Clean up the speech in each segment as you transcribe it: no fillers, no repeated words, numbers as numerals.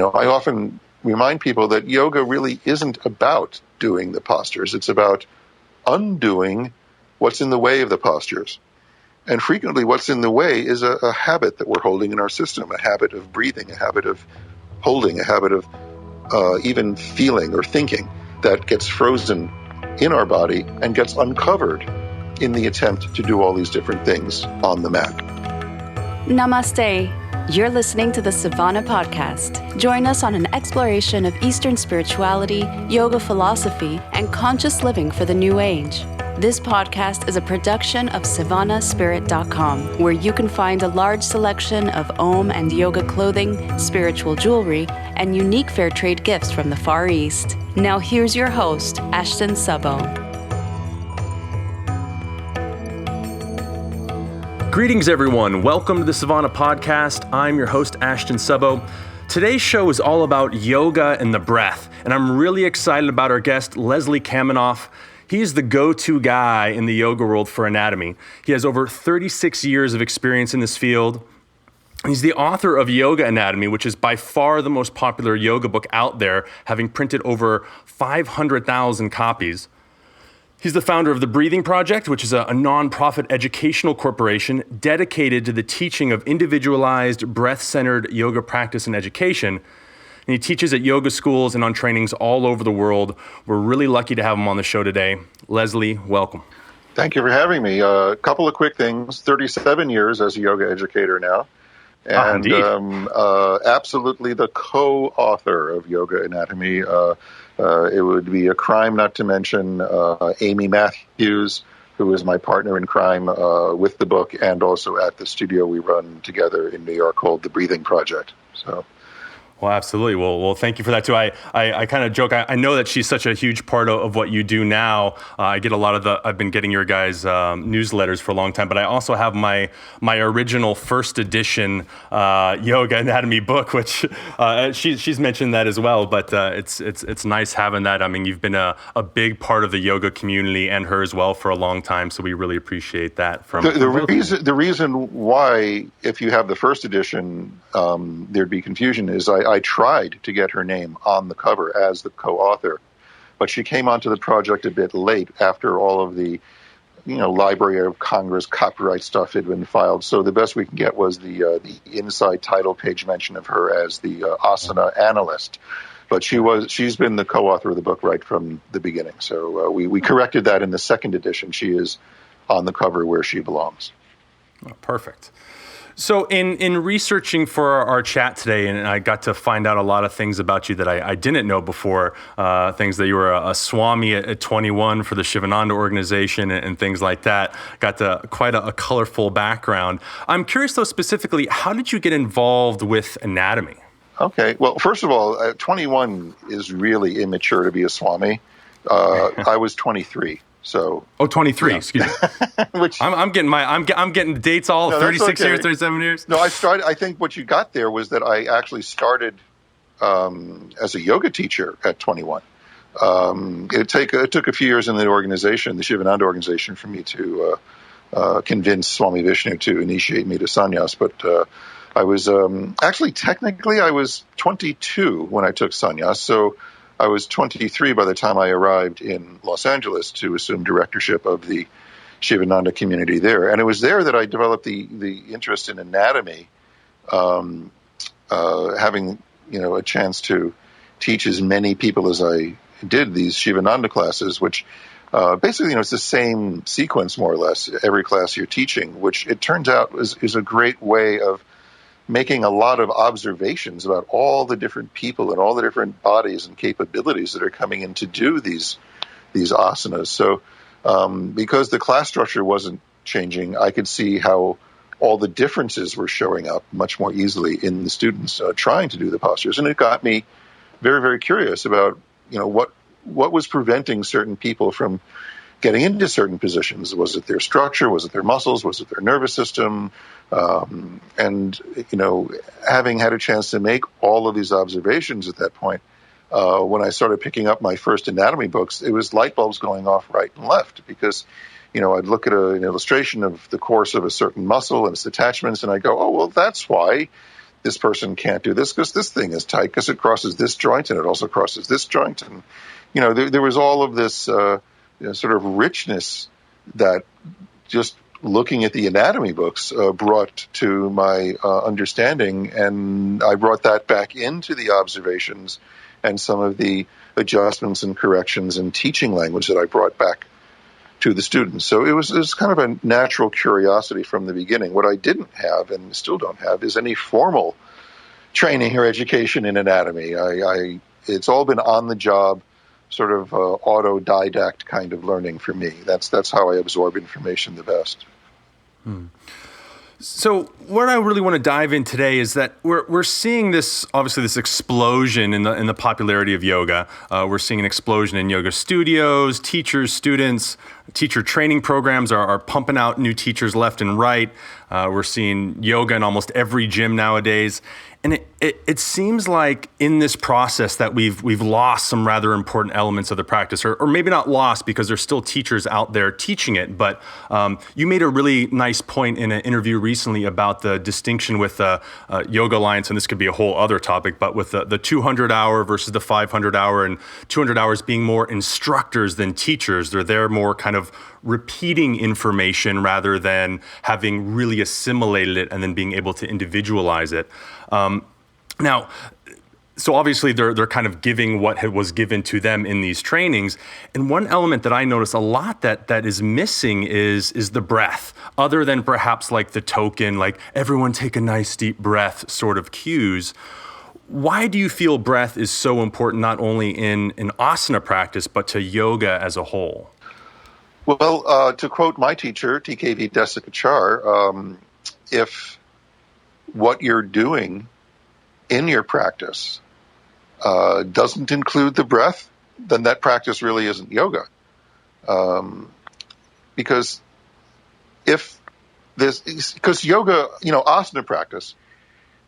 I often remind people that yoga really isn't about doing the postures. It's about undoing what's in the way of the postures. And frequently what's in the way is a habit that we're holding in our system, a habit of breathing, a habit of holding, a habit of even feeling or thinking that gets frozen in our body and gets uncovered in the attempt to do all these different things on the mat. Namaste. You're listening to the Savannah Podcast. Join us on an exploration of Eastern spirituality, yoga philosophy, and conscious living for the new age. This podcast is a production of SavannahSpirit.com, where you can find a large selection of Om and yoga clothing, spiritual jewelry, and unique fair trade gifts from the Far East. Now here's your host, Ashton Szabo. Greetings, everyone. Welcome to the Savannah Podcast. I'm your host, Ashton Szabo. Today's show is all about yoga and the breath, and I'm really excited about our guest, Leslie Kaminoff. He's the go-to guy in the yoga world for anatomy. He has over 36 years of experience in this field. He's the author of Yoga Anatomy, which is by far the most popular yoga book out there, having printed over 500,000 copies. He's the founder of the Breathing Project, which is a nonprofit educational corporation dedicated to the teaching of individualized, breath-centered yoga practice and education. And he teaches at yoga schools and on trainings all over the world. We're really lucky to have him on the show today. Leslie, welcome. Thank you for having me. A couple of quick things. 37 years as a yoga educator now. And absolutely the co-author of Yoga Anatomy. It would be a crime not to mention Amy Matthews, who is my partner in crime with the book and also at the studio we run together in New York called the Breathing Project. So. Well, absolutely. Well, thank you for that too. I kind of joke. I know that she's such a huge part of what you do now. I get a lot of I've been getting your guys' newsletters for a long time, but I also have my original first edition Yoga Anatomy book, which she's mentioned that as well. But it's nice having that. I mean, you've been a big part of the yoga community and her as well for a long time, so we really appreciate that. The reason why, if you have the first edition, there'd be confusion is I tried to get her name on the cover as the co-author, but she came onto the project a bit late after all of the, Library of Congress copyright stuff had been filed. So the best we can get was the inside title page mention of her as the asana analyst. But she's been the co-author of the book right from the beginning. So we corrected that in the second edition. She is on the cover where she belongs. Oh, perfect. So in researching for our chat today, and I got to find out a lot of things about you that I didn't know before, things that you were a Swami at 21 for the Shivananda organization and things like that. Got to quite a colorful background. I'm curious, though, specifically, how did you get involved with anatomy? Okay. Well, first of all, 21 is really immature to be a Swami. I was 23. So 23, yeah. Excuse me. Which I'm getting dates all 36 years, 37 years. No, I think what you got there was that I actually started as a yoga teacher at 21. It took a few years in the organization, the Shivananda organization, for me to convince Swami Vishnu to initiate me to sannyas. But I was technically I was 22 when I took sannyas. So I was 23 by the time I arrived in Los Angeles to assume directorship of the Shivananda community there. And it was there that I developed the interest in anatomy, having, a chance to teach as many people as I did these Shivananda classes, which basically, it's the same sequence more or less, every class you're teaching, which it turns out is a great way of making a lot of observations about all the different people and all the different bodies and capabilities that are coming in to do these asanas. So because the class structure wasn't changing, I could see how all the differences were showing up much more easily in the students trying to do the postures. And it got me very, very curious about, what was preventing certain people from getting into certain positions. Was it their structure? Was it their muscles? Was it their nervous system? And having had a chance to make all of these observations at that point, when I started picking up my first anatomy books, it was light bulbs going off right and left because, I'd look at an illustration of the course of a certain muscle and its attachments, and I go, oh, well, that's why this person can't do this because this thing is tight because it crosses this joint and it also crosses this joint. And, there was all of this sort of richness that just looking at the anatomy books brought to my understanding. And I brought that back into the observations and some of the adjustments and corrections and teaching language that I brought back to the students. So it was kind of a natural curiosity from the beginning. What I didn't have and still don't have is any formal training or education in anatomy. It's all been on the job, sort of autodidact kind of learning for me. That's how I absorb information the best. So what I really want to dive in today is that we're seeing this explosion in the popularity of yoga. We're seeing an explosion in yoga studios, teachers, students. Teacher training programs are pumping out new teachers left and right. We're seeing yoga in almost every gym nowadays. And it seems like in this process that we've lost some rather important elements of the practice, or maybe not lost because there's still teachers out there teaching it. But you made a really nice point in an interview recently about the distinction with Yoga Alliance, and this could be a whole other topic, but with the 200-hour versus the 500-hour, and 200 hours being more instructors than teachers. They're there more kind of repeating information rather than having really assimilated it and then being able to individualize it. Now, so obviously they're kind of giving what was given to them in these trainings. And one element that I notice a lot that is missing is the breath, other than perhaps like the token, like everyone take a nice deep breath sort of cues. Why do you feel breath is so important, not only in asana practice, but to yoga as a whole? Well, to quote my teacher, TKV Desikachar, if what you're doing in your practice doesn't include the breath, then that practice really isn't yoga. Because yoga, asana practice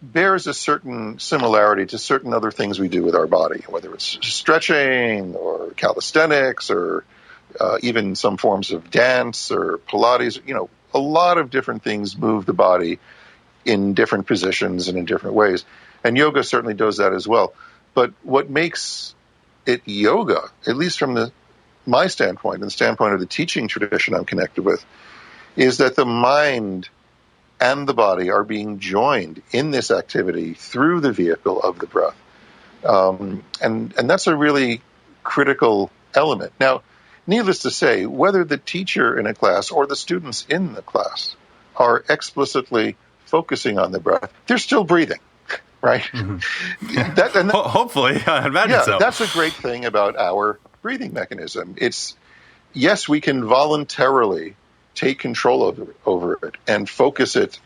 bears a certain similarity to certain other things we do with our body, whether it's stretching or calisthenics or even some forms of dance or Pilates. A lot of different things move the body in different positions and in different ways. And yoga certainly does that as well. But what makes it yoga, at least from my standpoint and the standpoint of the teaching tradition I'm connected with, is that the mind and the body are being joined in this activity through the vehicle of the breath. And that's a really critical element. Now, needless to say, whether the teacher in a class or the students in the class are explicitly focusing on the breath, they're still breathing, right? Mm-hmm. Hopefully, I imagine so. That's a great thing about our breathing mechanism. Yes, we can voluntarily take control over it and focus it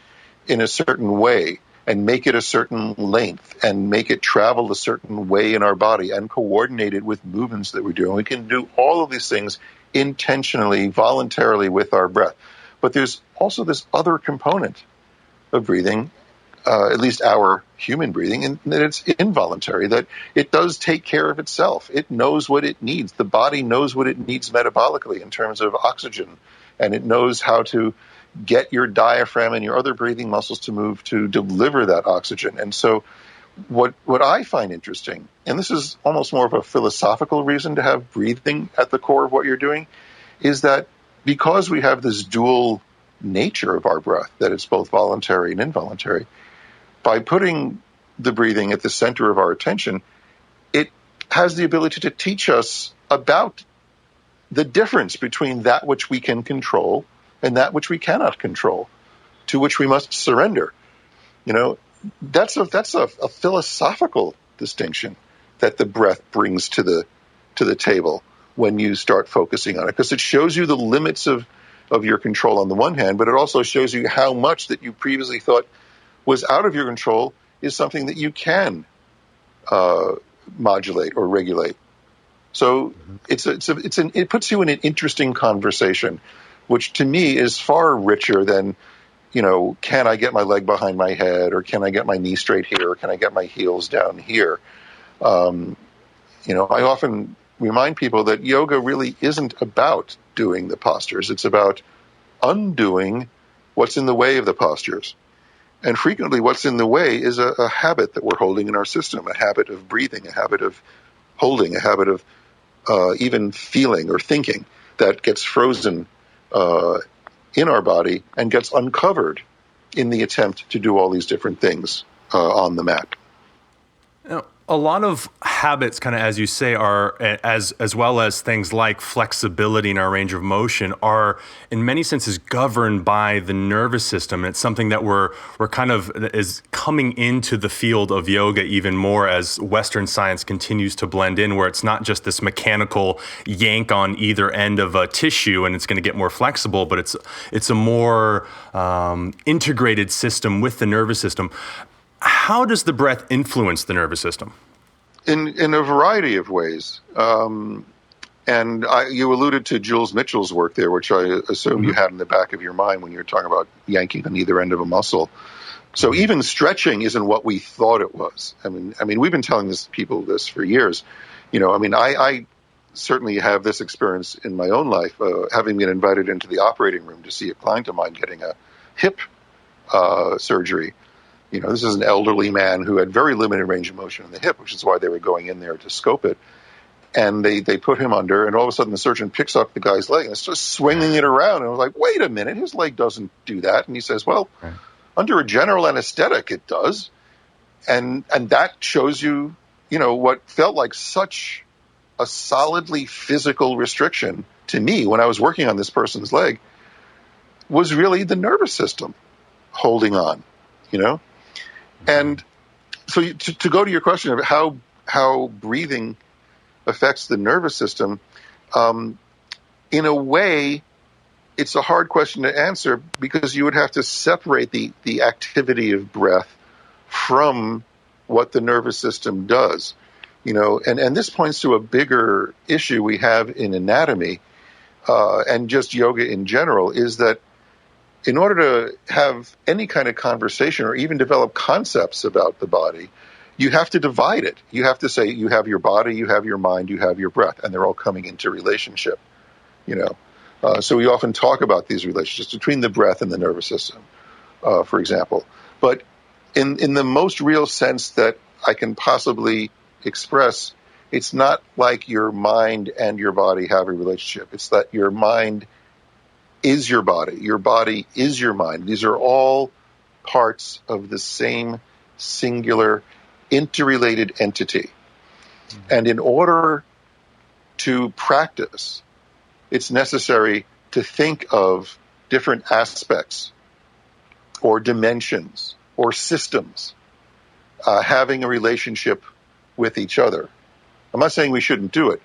in a certain way and make it a certain length and make it travel a certain way in our body and coordinate it with movements that we're doing. We can do all of these things intentionally, voluntarily with our breath. But there's also this other component of breathing, at least our human breathing, and that it's involuntary, that it does take care of itself. It knows what it needs. The body knows what it needs metabolically in terms of oxygen, and it knows how to get your diaphragm and your other breathing muscles to move to deliver that oxygen. And so what I find interesting, and this is almost more of a philosophical reason to have breathing at the core of what you're doing, is that because we have this dual nature of our breath, that it's both voluntary and involuntary, by putting the breathing at the center of our attention, it has the ability to teach us about the difference between that which we can control and that which we cannot control, to which we must surrender. That's a philosophical distinction that the breath brings to the table when you start focusing on it, because it shows you the limits of your control on the one hand, but it also shows you how much that you previously thought was out of your control is something that you can modulate or regulate. So it puts you in an interesting conversation, which to me is far richer than, can I get my leg behind my head, or can I get my knee straight here, or can I get my heels down here? I often remind people that yoga really isn't about doing the postures. It's about undoing what's in the way of the postures. And frequently what's in the way is a habit that we're holding in our system, a habit of breathing, a habit of holding, a habit of even feeling or thinking that gets frozen in our body and gets uncovered in the attempt to do all these different things on the mat. Now, a lot of habits, kind of as you say, are as well as things like flexibility in our range of motion, are in many senses governed by the nervous system. And it's something that we're kind of is coming into the field of yoga even more as Western science continues to blend in, where it's not just this mechanical yank on either end of a tissue and it's going to get more flexible, but it's a more integrated system with the nervous system. How does the breath influence the nervous system? In a variety of ways. You alluded to Jules Mitchell's work there, which I assume you had in the back of your mind when you were talking about yanking on either end of a muscle. So even stretching isn't what we thought it was. I mean, we've been telling people this for years. I certainly have this experience in my own life, having been invited into the operating room to see a client of mine getting a hip surgery. This is an elderly man who had very limited range of motion in the hip, which is why they were going in there to scope it. And they put him under, and all of a sudden the surgeon picks up the guy's leg and it's just swinging it around. And I was like, wait a minute, his leg doesn't do that. And he says, well, under a general anesthetic, it does. And that shows you, what felt like such a solidly physical restriction to me when I was working on this person's leg was really the nervous system holding on, And so to go to your question of how breathing affects the nervous system, in a way, it's a hard question to answer because you would have to separate the activity of breath from what the nervous system does. And this points to a bigger issue we have in anatomy and just yoga in general, is that in order to have any kind of conversation or even develop concepts about the body, you have to divide it. You have to say you have your body, you have your mind, you have your breath, and they're all coming into relationship. So we often talk about these relationships between the breath and the nervous system, for example. But in the most real sense that I can possibly express, it's not like your mind and your body have a relationship. It's that your mind is your body is your mind. These are all parts of the same singular interrelated entity. And in order to practice, it's necessary to think of different aspects or dimensions or systems having a relationship with each other. I'm not saying we shouldn't do it.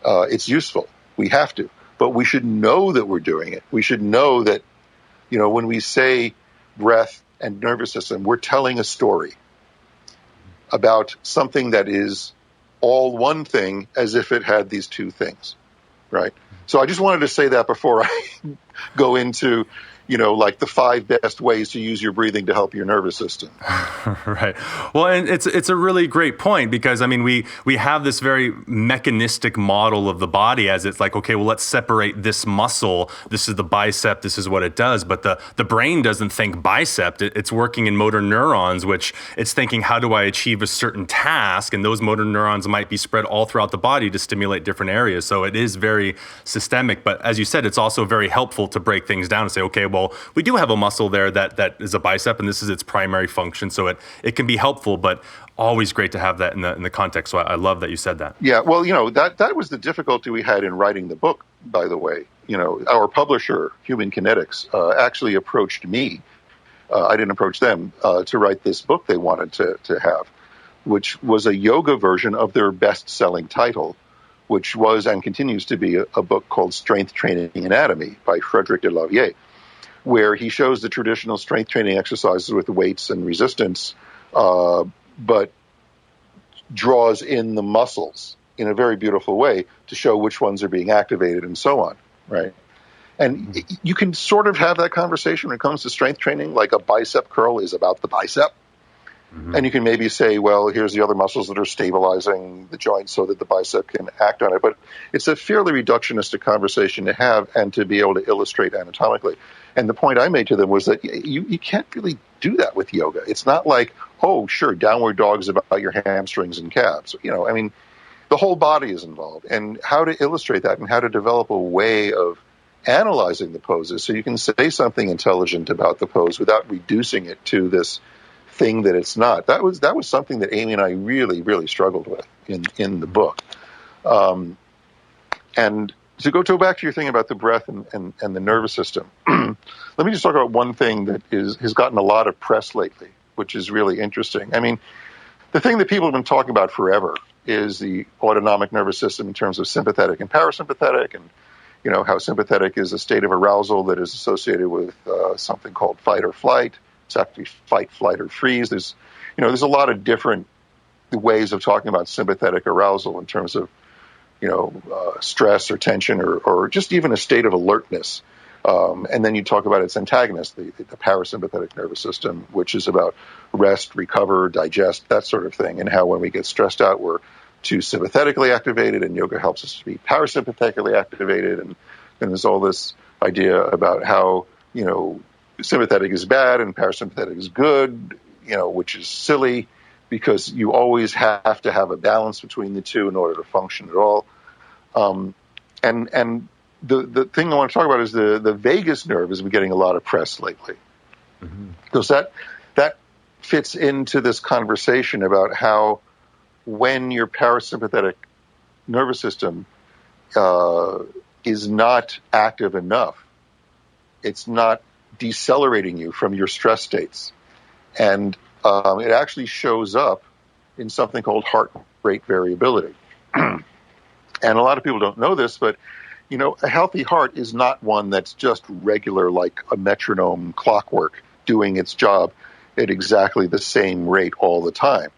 It's useful. We have to. But we should know that we're doing it. We should know that, when we say breath and nervous system, we're telling a story about something that is all one thing as if it had these two things, right? So I just wanted to say that before I go into, like the 5 best ways to use your breathing to help your nervous system. Right. Well, and it's a really great point because, we have this very mechanistic model of the body as it's like, okay, well, let's separate this muscle. This is the bicep. This is what it does. But the brain doesn't think bicep. It's working in motor neurons, which it's thinking, how do I achieve a certain task? And those motor neurons might be spread all throughout the body to stimulate different areas. So it is very systemic. But as you said, it's also very helpful to break things down and say, okay, well, we do have a muscle there that is a bicep, and this is its primary function. So it can be helpful, but always great to have that in the context. So I love that you said that. Yeah, well, that was the difficulty we had in writing the book, by the way. Our publisher, Human Kinetics, actually approached me. I didn't approach them to write this book they wanted to have, which was a yoga version of their best-selling title, which was and continues to be a book called Strength Training Anatomy by Frederick de Lavier, where he shows the traditional strength training exercises with weights and resistance, but draws in the muscles in a very beautiful way to show which ones are being activated and so on, right? And you can sort of have that conversation when it comes to strength training, like a bicep curl is about the bicep, And you can maybe say, well, here's the other muscles that are stabilizing the joint so that the bicep can act on it. But it's a fairly reductionistic conversation to have and to be able to illustrate anatomically. And the point I made to them was that you can't really do that with yoga. It's not like, oh, sure, downward dog is about your hamstrings and calves. I mean, the whole body is involved. And how to illustrate that and how to develop a way of analyzing the poses so you can say something intelligent about the pose without reducing it to this thing that it's not. That was something that Amy and I really, really struggled with in the book. And to go back to your thing about the breath and the nervous system, let me just talk about one thing that has gotten a lot of press lately, which is really interesting. I mean, the thing that people have been talking about forever is the autonomic nervous system in terms of sympathetic and parasympathetic, and how sympathetic is a state of arousal that is associated with something called fight or flight. It's actually fight, flight, or freeze. There's a lot of different ways of talking about sympathetic arousal in terms of, stress or tension or just even a state of alertness. And then you talk about its antagonist, the parasympathetic nervous system, which is about rest, recover, digest, that sort of thing, and how when we get stressed out, we're too sympathetically activated, and yoga helps us to be parasympathetically activated. And there's all this idea about how, sympathetic is bad and parasympathetic is good, which is silly because you always have to have a balance between the two in order to function at all. And the thing I want to talk about is the vagus nerve has been getting a lot of press lately. Because that fits into this conversation about how when your parasympathetic nervous system is not active enough, it's not decelerating you from your stress states. And it actually shows up in something called heart rate variability. And a lot of people don't know this, but, a healthy heart is not one that's just regular, like a metronome clockwork doing its job at exactly the same rate all the time.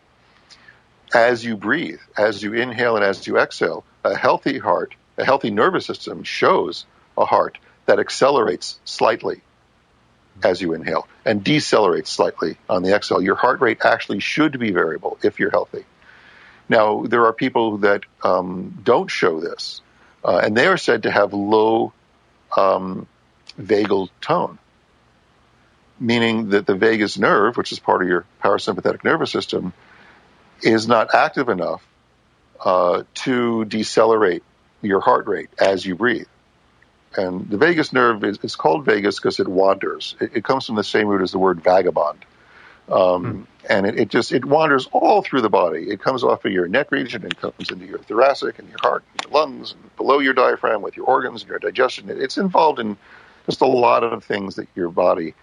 As you breathe, as you inhale and as you exhale, a healthy heart, a healthy nervous system shows a heart that accelerates slightly as you inhale and decelerates slightly on the exhale. Your heart rate actually should be variable if you're healthy. Now, there are people that don't show this, and they are said to have low vagal tone, meaning that the vagus nerve, which is part of your parasympathetic nervous system, is not active enough to decelerate your heart rate as you breathe. And the vagus nerve is called vagus because it wanders. It comes from the same root as the word vagabond. And it wanders all through the body. It comes off of your neck region and comes into your thoracic and your heart and your lungs and below your diaphragm with your organs and your digestion. It's involved in just a lot of things that your body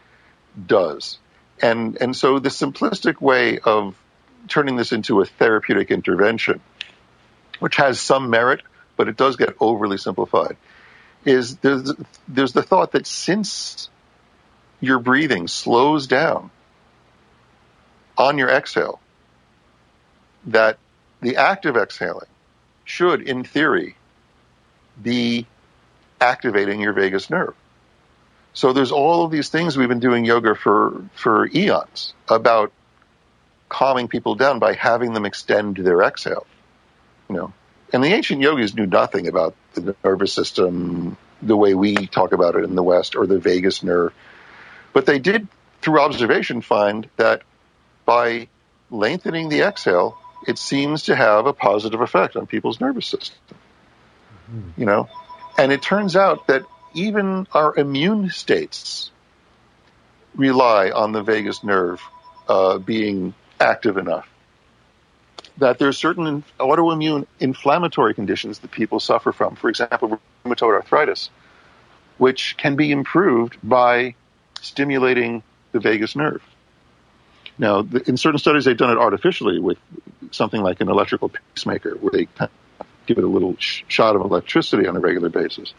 does. And so the simplistic way of turning this into a therapeutic intervention, which has some merit, but it does get overly simplified, is there's the thought that since your breathing slows down on your exhale, that the active exhaling should, in theory, be activating your vagus nerve. So there's all of these things we've been doing yoga for eons about calming people down by having them extend their exhale. And the ancient yogis knew nothing about the nervous system the way we talk about it in the West, or the vagus nerve. But they did, through observation, find that by lengthening the exhale, it seems to have a positive effect on people's nervous system. And it turns out that even our immune states rely on the vagus nerve being active enough. That there are certain autoimmune inflammatory conditions that people suffer from, for example, rheumatoid arthritis, which can be improved by stimulating the vagus nerve. Now, in certain studies, they've done it artificially with something like an electrical pacemaker, where they give it a little shot of electricity on a regular basis.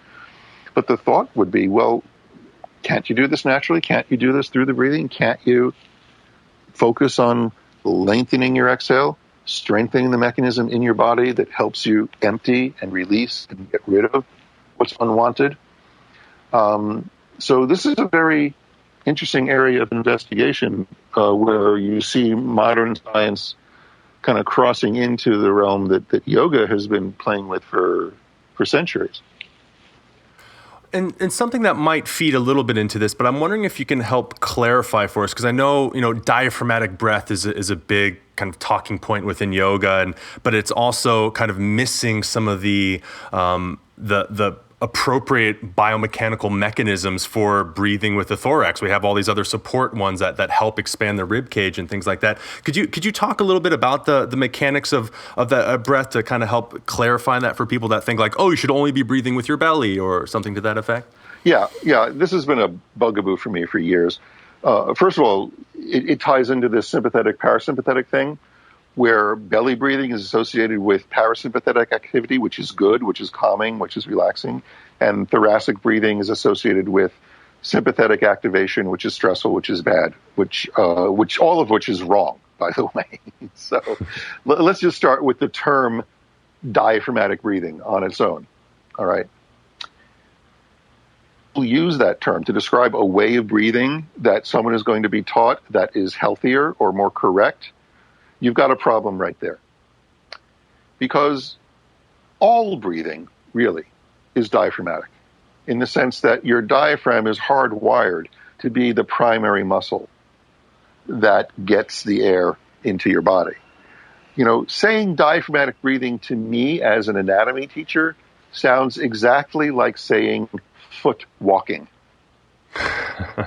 But the thought would be, well, can't you do this naturally? Can't you do this through the breathing? Can't you focus on lengthening your exhale, strengthening the mechanism in your body that helps you empty and release and get rid of what's unwanted? So this is a very interesting area of investigation where you see modern science kind of crossing into the realm that yoga has been playing with for centuries. And something that might feed a little bit into this, but I'm wondering if you can help clarify for us, because I know, diaphragmatic breath is a big kind of talking point within yoga, but it's also kind of missing some of the appropriate biomechanical mechanisms for breathing with the thorax. We have all these other support ones that help expand the rib cage and things like that. Could you talk a little bit about the mechanics of the breath to kind of help clarify that for people that think like, oh, you should only be breathing with your belly or something to that effect? Yeah. This has been a bugaboo for me for years. First of all, it ties into this sympathetic parasympathetic thing, where belly breathing is associated with parasympathetic activity, which is good, which is calming, which is relaxing, and thoracic breathing is associated with sympathetic activation, which is stressful, which is bad, which all of which is wrong, by the way. So let's just start with the term diaphragmatic breathing on its own. All right. We'll use that term to describe a way of breathing that someone is going to be taught that is healthier or more correct. You've got a problem right there. Because all breathing, really, is diaphragmatic, in the sense that your diaphragm is hardwired to be the primary muscle that gets the air into your body. Saying diaphragmatic breathing to me as an anatomy teacher sounds exactly like saying foot walking,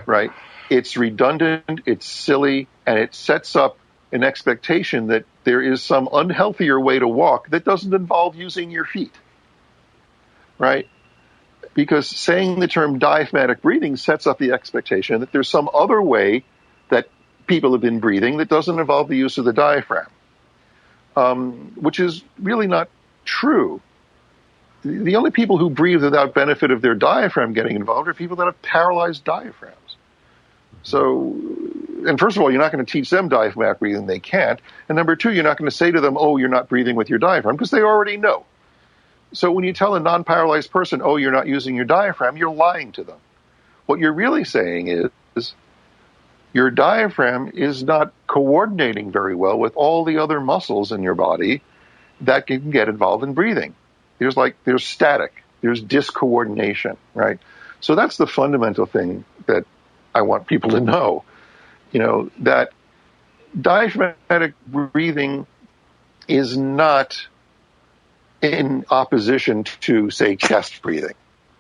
right? It's redundant, it's silly, and it sets up an expectation that there is some unhealthier way to walk that doesn't involve using your feet, right? Because saying the term diaphragmatic breathing sets up the expectation that there's some other way that people have been breathing that doesn't involve the use of the diaphragm, which is really not true. The only people who breathe without benefit of their diaphragm getting involved are people that have paralyzed diaphragms. So, and first of all, you're not going to teach them diaphragmatic breathing. They can't. And number two, you're not going to say to them, oh, you're not breathing with your diaphragm, because they already know. So when you tell a non-paralyzed person, oh, you're not using your diaphragm, you're lying to them. What you're really saying is your diaphragm is not coordinating very well with all the other muscles in your body that can get involved in breathing. There's static, there's discoordination, right? So that's the fundamental thing that I want people to know, that diaphragmatic breathing is not in opposition to, say, chest breathing,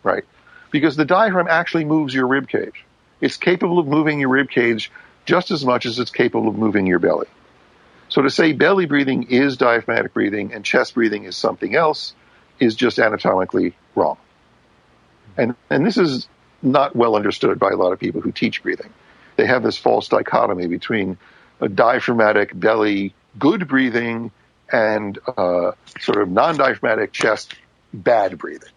right? Because the diaphragm actually moves your rib cage. It's capable of moving your rib cage just as much as it's capable of moving your belly. So to say belly breathing is diaphragmatic breathing and chest breathing is something else is just anatomically wrong. And this is not well understood by a lot of people who teach breathing. They have this false dichotomy between a diaphragmatic belly good breathing and sort of non-diaphragmatic chest bad breathing,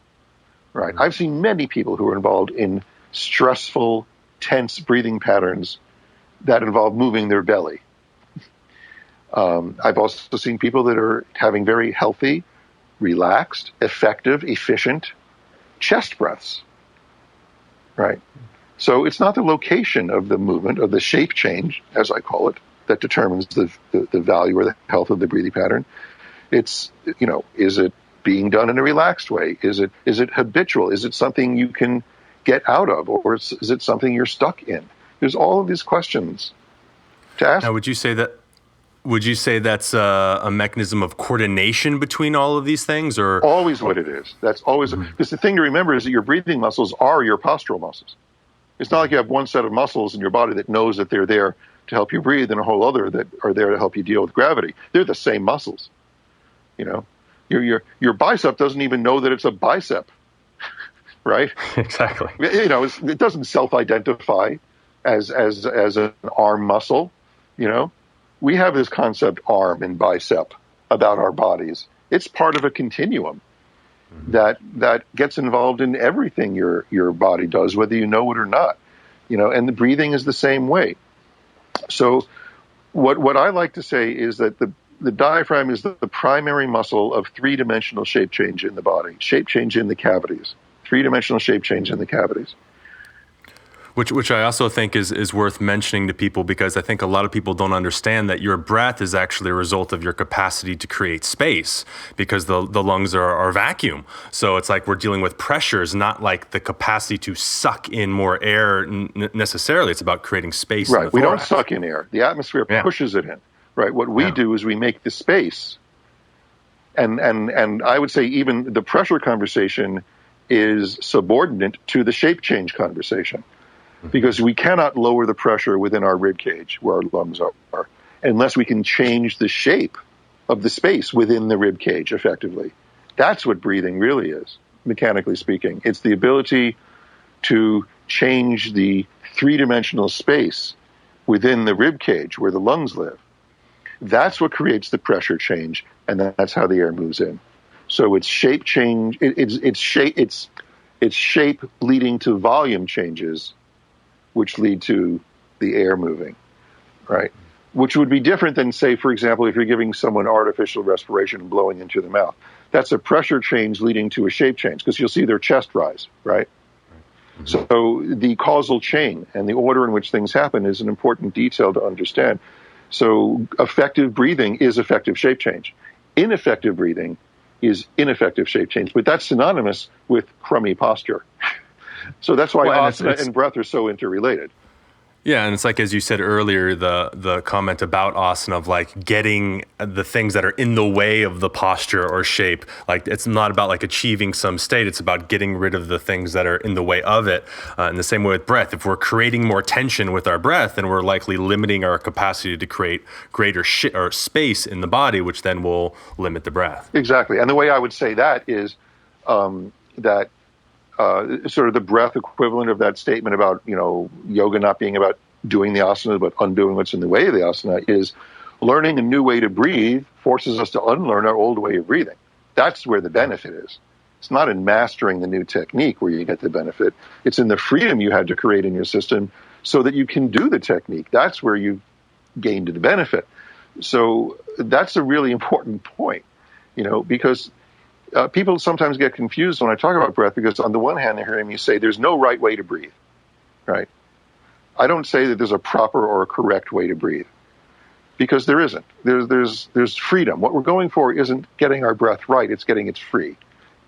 right? I've seen many people who are involved in stressful, tense breathing patterns that involve moving their belly. I've also seen people that are having very healthy, relaxed, effective, efficient chest breaths, right? So it's not the location of the movement, of the shape change, as I call it, that determines the value or the health of the breathing pattern. It's, is it being done in a relaxed way? Is it habitual? Is it something you can get out of, or is it something you're stuck in? There's all of these questions to ask. Now, would you say that's a mechanism of coordination between all of these things, or always what it is? That's always because the thing to remember is that your breathing muscles are your postural muscles. It's not like you have one set of muscles in your body that knows that they're there to help you breathe, and a whole other that are there to help you deal with gravity. They're the same muscles. Your bicep doesn't even know that it's a bicep, right? Exactly. It doesn't self-identify as an arm muscle. We have this concept arm and bicep about our bodies. It's part of a continuum that gets involved in everything your body does, whether you know it or not. And the breathing is the same way. So what I like to say is that the diaphragm is the primary muscle of three-dimensional shape change in the body, shape change in the cavities, three-dimensional shape change in the cavities. Which I also think is worth mentioning to people, because I think a lot of people don't understand that your breath is actually a result of your capacity to create space, because the lungs are vacuum. So it's like we're dealing with pressures, not like the capacity to suck in more air necessarily. It's about creating space. Right. We don't suck in air. The atmosphere pushes it in. Right. What we do is we make the space. And I would say even the pressure conversation is subordinate to the shape change conversation. Because we cannot lower the pressure within our rib cage where our lungs are unless we can change the shape of the space within the rib cage effectively. That's what breathing really is, mechanically speaking. It's the ability to change the three-dimensional space within the rib cage where the lungs live. That's what creates the pressure change, and that's how the air moves in. So it's shape change. It's shape leading to volume changes, which lead to the air moving, right? Which would be different than, say, for example, if you're giving someone artificial respiration and blowing into the mouth. That's a pressure change leading to a shape change, because you'll see their chest rise, right? Mm-hmm. So the causal chain and the order in which things happen is an important detail to understand. So effective breathing is effective shape change. Ineffective breathing is ineffective shape change, but that's synonymous with crummy posture. So that's why asana and breath are so interrelated. Yeah, and it's like, as you said earlier, the comment about asana of like getting the things that are in the way of the posture or shape. Like, it's not about like achieving some state. It's about getting rid of the things that are in the way of it. In the same way with breath, if we're creating more tension with our breath, then we're likely limiting our capacity to create greater or space in the body, which then will limit the breath. Exactly. And the way I would say that is that sort of the breath equivalent of that statement about, yoga not being about doing the asana, but undoing what's in the way of the asana, is learning a new way to breathe forces us to unlearn our old way of breathing. That's where the benefit is. It's not in mastering the new technique where you get the benefit. It's in the freedom you had to create in your system so that you can do the technique. That's where you gained the benefit. So that's a really important point, because people sometimes get confused when I talk about breath, because on the one hand, they're hearing me say there's no right way to breathe, right? I don't say that there's a proper or a correct way to breathe, because there isn't. There's freedom. What we're going for isn't getting our breath right, it's getting it free,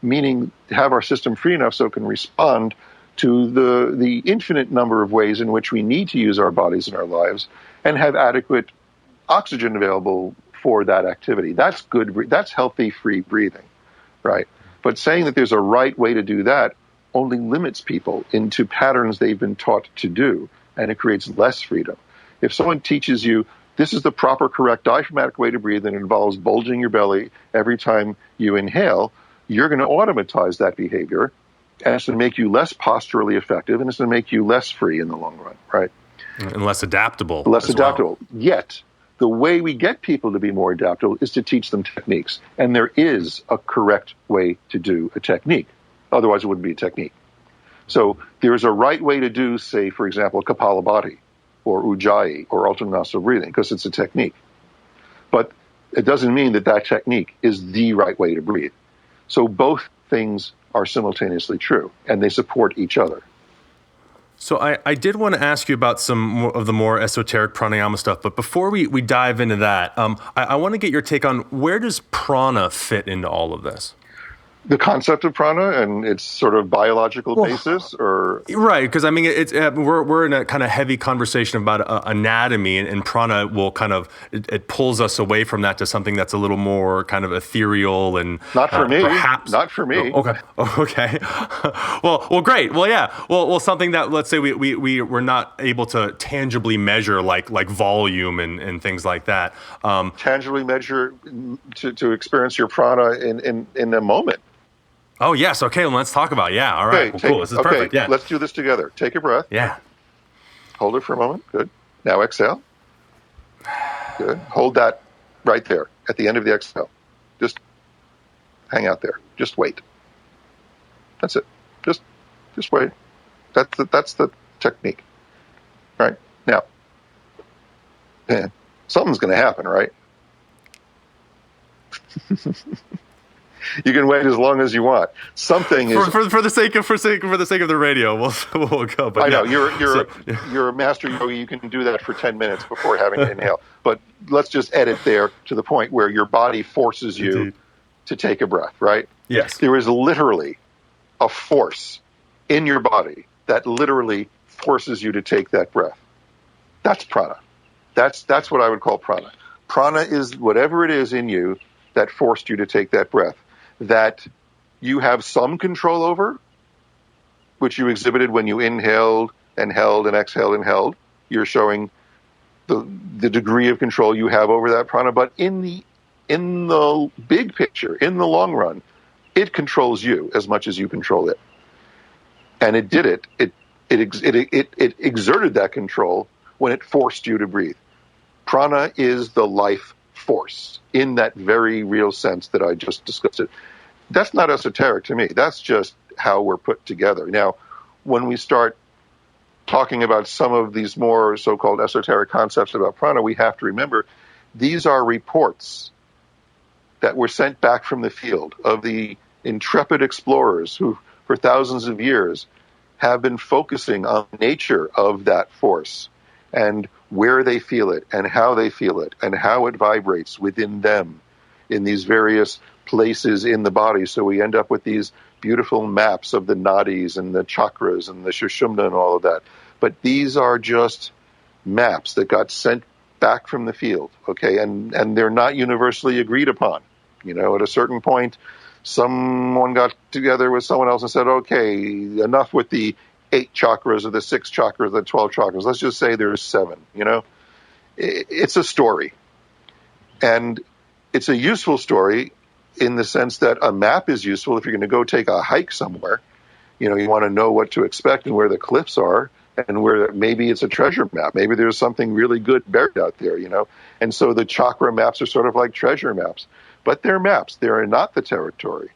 meaning to have our system free enough so it can respond to the infinite number of ways in which we need to use our bodies in our lives and have adequate oxygen available for that activity. That's good. That's healthy, free breathing. Right. But saying that there's a right way to do that only limits people into patterns they've been taught to do, and it creates less freedom. If someone teaches you this is the proper, correct diaphragmatic way to breathe and it involves bulging your belly every time you inhale, you're going to automatize that behavior, and it's going to make you less posturally effective, and it's going to make you less free in the long run, right? And less adaptable. Less adaptable. Well. Yet, the way we get people to be more adaptable is to teach them techniques. And there is a correct way to do a technique. Otherwise, it wouldn't be a technique. So there's a right way to do, say, for example, Kapalabhati or Ujjayi or alternate nostril breathing, because it's a technique. But it doesn't mean that that technique is the right way to breathe. So both things are simultaneously true, and they support each other. So I did want to ask you about some of the more esoteric pranayama stuff, but before we dive into that, I want to get your take on where does prana fit into all of this? The concept of prana and its sort of biological basis, or right? Because I mean, it's we're in a kind of heavy conversation about anatomy, and prana will kind of it pulls us away from that to something that's a little more kind of ethereal and not for me. Perhaps not for me. Okay. well, great. Well, yeah. Well, something that let's say we're not able to tangibly measure, like volume and things like that. Tangibly measure to experience your prana in a moment. Oh, yes. Okay, well, let's talk about it. Yeah, all right. Okay, Cool. This is perfect. Yeah. Let's do this together. Take a breath. Yeah. Hold it for a moment. Good. Now exhale. Good. Hold that right there at the end of the exhale. Just hang out there. Just wait. That's it. Just wait. That's the technique. Right? Now, something's going to happen, right? You can wait as long as you want. Something is for the sake of the radio, we'll go. But I know you're a master yogi. You can do that for 10 minutes before having to inhale. But let's just edit there to the point where your body forces you to take a breath. Right? Yes. There is literally a force in your body that literally forces you to take that breath. That's prana. That's what I would call prana. Prana is whatever it is in you that forced you to take that breath, that you have some control over, which you exhibited when you inhaled and held and exhaled and held. You're showing the degree of control you have over that prana. But in the big picture, in the long run, it controls you as much as you control it. And it did it. It exerted that control when it forced you to breathe. Prana is the life force in that very real sense that I just discussed it. That's not esoteric to me. That's just how we're put together. Now, when we start talking about some of these more so-called esoteric concepts about prana, we have to remember these are reports that were sent back from the field of the intrepid explorers who, for thousands of years, have been focusing on the nature of that force and where they feel it and how it vibrates within them in these various places in the body. So we end up with these beautiful maps of the nadis and the chakras and the sushumna and all of that. But these are just maps that got sent back from the field, okay? And they're not universally agreed upon. You know, at a certain point, someone got together with someone else and said, okay, enough with the 8 chakras or the 6 chakras, or the 12 chakras. Let's just say there's 7, you know? It's a story. And it's a useful story in the sense that a map is useful if you're going to go take a hike somewhere. You know, you want to know what to expect and where the cliffs are and where maybe it's a treasure map. Maybe there's something really good buried out there, you know? And so the chakra maps are sort of like treasure maps. But they're maps. They're not the territory.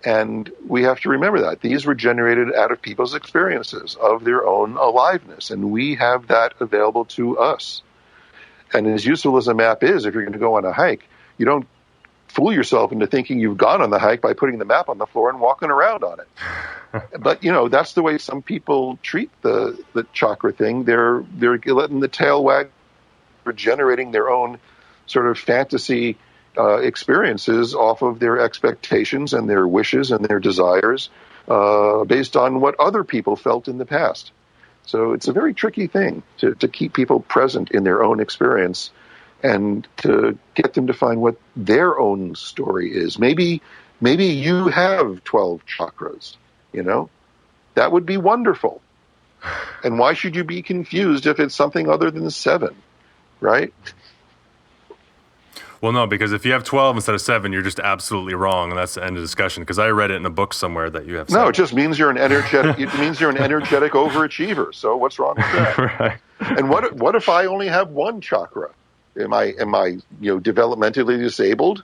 And we have to remember that. These were generated out of people's experiences of their own aliveness, and we have that available to us. And as useful as a map is, if you're going to go on a hike, you don't fool yourself into thinking you've gone on the hike by putting the map on the floor and walking around on it. But, you know, that's the way some people treat the chakra thing. They're letting the tail wag. They're generating their own sort of fantasy experiences off of their expectations and their wishes and their desires based on what other people felt in the past. So it's a very tricky thing to keep people present in their own experience and to get them to find what their own story is. Maybe you have 12 chakras, you know? That would be wonderful. And why should you be confused if it's something other than 7, right? Well, no, because if you have 12 instead of 7, you're just absolutely wrong, and that's the end of discussion. Because I read it in a book somewhere that you have 7. No, it just means you're an energetic. It means you're an energetic overachiever. So what's wrong with that? Right. And what if I only have 1 chakra? Am I developmentally disabled?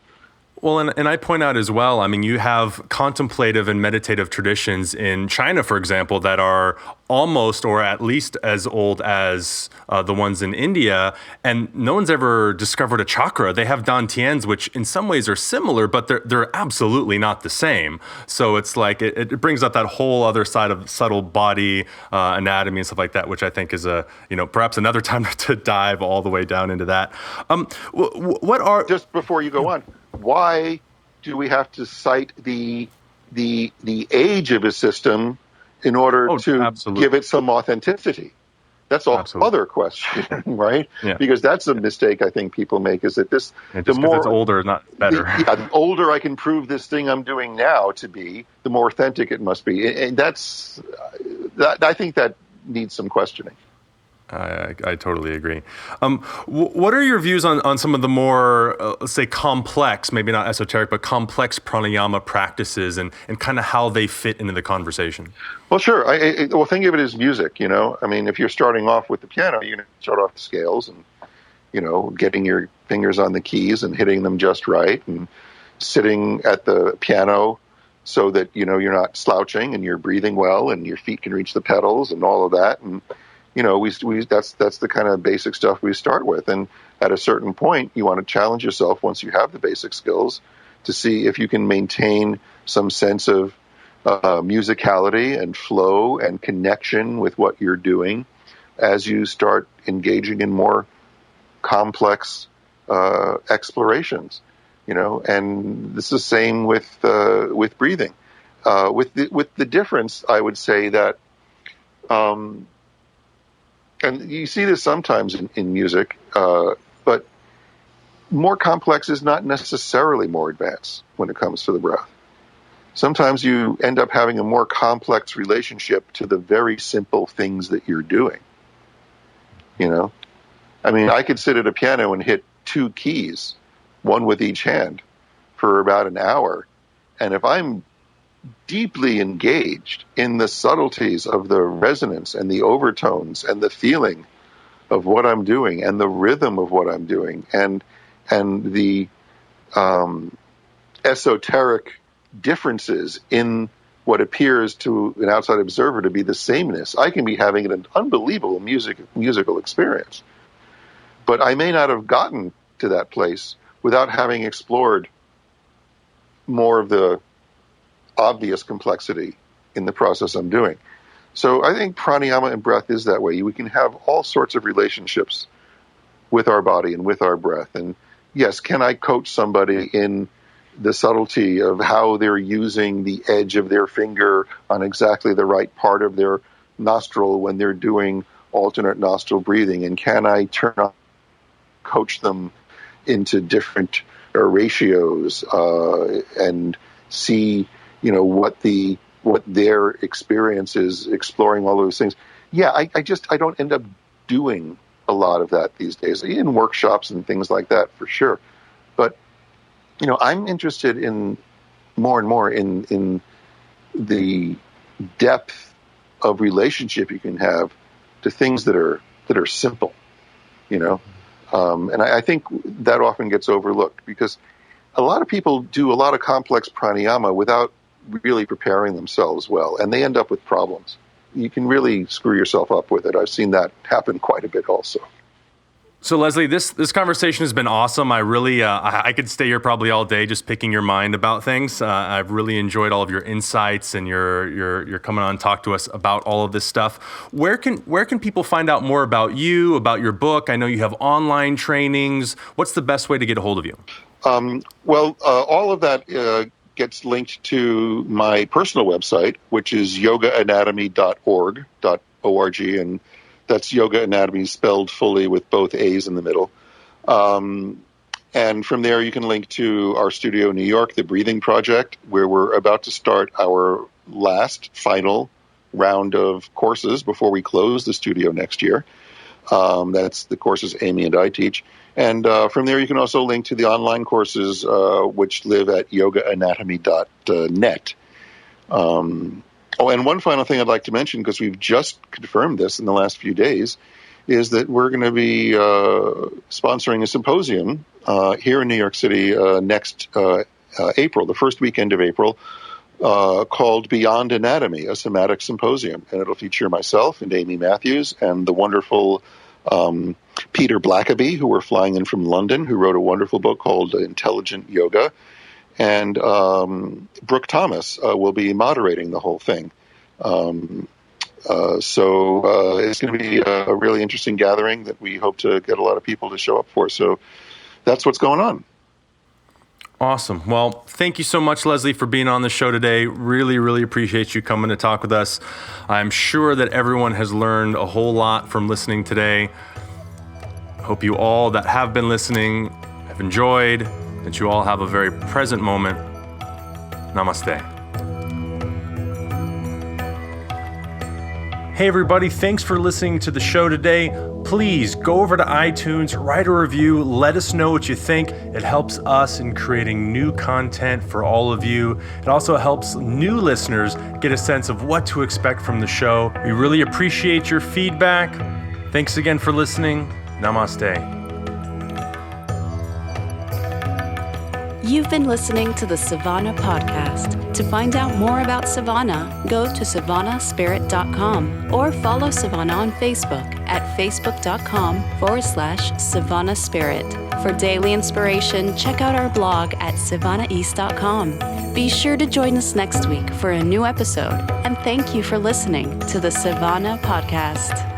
Well, and I point out as well, I mean, you have contemplative and meditative traditions in China, for example, that are almost or at least as old as the ones in India, and no one's ever discovered a chakra. They have dantians, which in some ways are similar, but they're absolutely not the same. So it's like it brings up that whole other side of subtle body anatomy and stuff like that, which I think is perhaps another time to dive all the way down into that. What are just before you go on? Why do we have to cite the age of a system in order to give it some authenticity? That's a other question, right? Yeah. Because that's a mistake I think people make, is that the more it's older, not better. The older I can prove this thing I'm doing now to be, the more authentic it must be. And I think that needs some questioning. I totally agree. What are your views on some of the more, let's say, complex, maybe not esoteric, but complex pranayama practices and kind of how they fit into the conversation? Well, sure. Well, think of it as music, you know. I mean, if you're starting off with the piano, you're going to start off the scales and, you know, getting your fingers on the keys and hitting them just right and sitting at the piano so that, you know, you're not slouching and you're breathing well and your feet can reach the pedals and all of that. And you know, that's the kind of basic stuff we start with. And at a certain point, you want to challenge yourself once you have the basic skills to see if you can maintain some sense of musicality and flow and connection with what you're doing as you start engaging in more complex explorations, and this is the same with breathing, with the difference, I would say that, and you see this sometimes in music, but more complex is not necessarily more advanced when it comes to the breath. Sometimes you end up having a more complex relationship to the very simple things that you're doing. I mean, I could sit at a piano and hit 2 keys, one with each hand, for about an hour. And if I'm deeply engaged in the subtleties of the resonance and the overtones and the feeling of what I'm doing and the rhythm of what I'm doing and the esoteric differences in what appears to an outside observer to be the sameness, I can be having an unbelievable musical experience. But I may not have gotten to that place without having explored more of the obvious complexity in the process I'm doing. So I think pranayama and breath is that way. We can have all sorts of relationships with our body and with our breath. And yes, can I coach somebody in the subtlety of how they're using the edge of their finger on exactly the right part of their nostril when they're doing alternate nostril breathing? And can I coach them into different ratios and see, what their experience is exploring all those things? Yeah, I don't end up doing a lot of that these days in workshops and things like that, for sure. But I'm interested in more and more in the depth of relationship you can have to things that are simple, and I think that often gets overlooked because a lot of people do a lot of complex pranayama without really preparing themselves well, and they end up with problems. You can really screw yourself up with it. I've seen that happen quite a bit also. So Leslie, this conversation has been awesome. I really, I could stay here probably all day just picking your mind about things. I've really enjoyed all of your insights and your coming on and talk to us about all of this stuff. Where can people find out more about you, about your book? I know you have online trainings. What's the best way to get a hold of you? All of that gets linked to my personal website, which is yogaanatomy.org, and that's yoga anatomy spelled fully with both A's in the middle. And from there, you can link to our studio in New York, the Breathing Project, where we're about to start our final round of courses before we close the studio next year. That's the courses Amy and I teach. And from there, you can also link to the online courses, which live at yogaanatomy.net. And one final thing I'd like to mention, because we've just confirmed this in the last few days, is that we're going to be sponsoring a symposium here in New York City next April, the first weekend of April, called Beyond Anatomy, a somatic symposium. And it'll feature myself and Amy Matthews and the wonderful Peter Blackaby, who we're flying in from London, who wrote a wonderful book called Intelligent Yoga. And Brooke Thomas will be moderating the whole thing. So it's going to be a really interesting gathering that we hope to get a lot of people to show up for. So that's what's going on. Awesome. Well, thank you so much, Leslie, for being on the show today. Really, really appreciate you coming to talk with us. I'm sure that everyone has learned a whole lot from listening today. I hope you all that have been listening have enjoyed, that you all have a very present moment. Namaste. Hey everybody, thanks for listening to the show today. Please go over to iTunes, write a review, let us know what you think. It helps us in creating new content for all of you. It also helps new listeners get a sense of what to expect from the show. We really appreciate your feedback. Thanks again for listening. Namaste. You've been listening to the Savannah Podcast. To find out more about Savannah, go to savannahspirit.com or follow Savannah on Facebook at facebook.com/Savannah Spirit. For daily inspiration, check out our blog at savannaeast.com. Be sure to join us next week for a new episode, and thank you for listening to the Savannah Podcast.